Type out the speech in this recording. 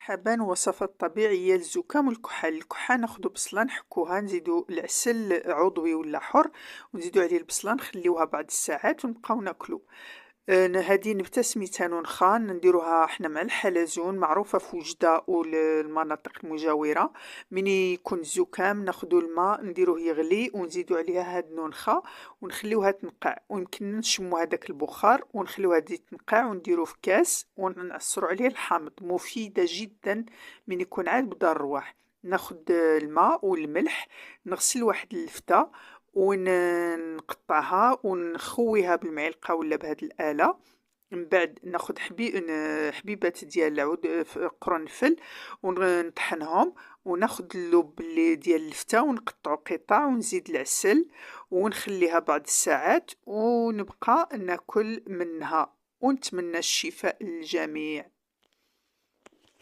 حبان وصفات طبيعية للزكام والكحة. الكحة ناخدو بصلة نحكوها، نزيدو العسل عضوي ولا حر، ونزيدو عليه البصلة نخليوها بعض الساعات ونبقاو ناكلو. هذه نبتة سميتها نونخان، نديروها حنا مع الحلزون، معروفة في وجدة والمناطق المجاورة. من يكون الزكام ناخدو الماء نديروه يغلي ونزيدو عليها هاد النونخة ونخليوها تنقع، ويمكن نشمو هذاك البخار ونخليوها تزيد تنقع ونديروه في كاس ونعصرو عليه الحامض. مفيدة جدا من يكون عاد بدا الرواح. ناخد الماء والملح، نغسل واحد اللفتة ونقطعها ونخويها بالمعلقة ولا بهاد الآلة. من بعد ناخد حبيبات ديال العود قرنفل ونطحنهم، وناخد اللب اللي ديال اللفتة ونقطعو قطع ونزيد العسل ونخليها بعض الساعات ونبقى ناكل منها، ونتمنى الشفاء للجميع.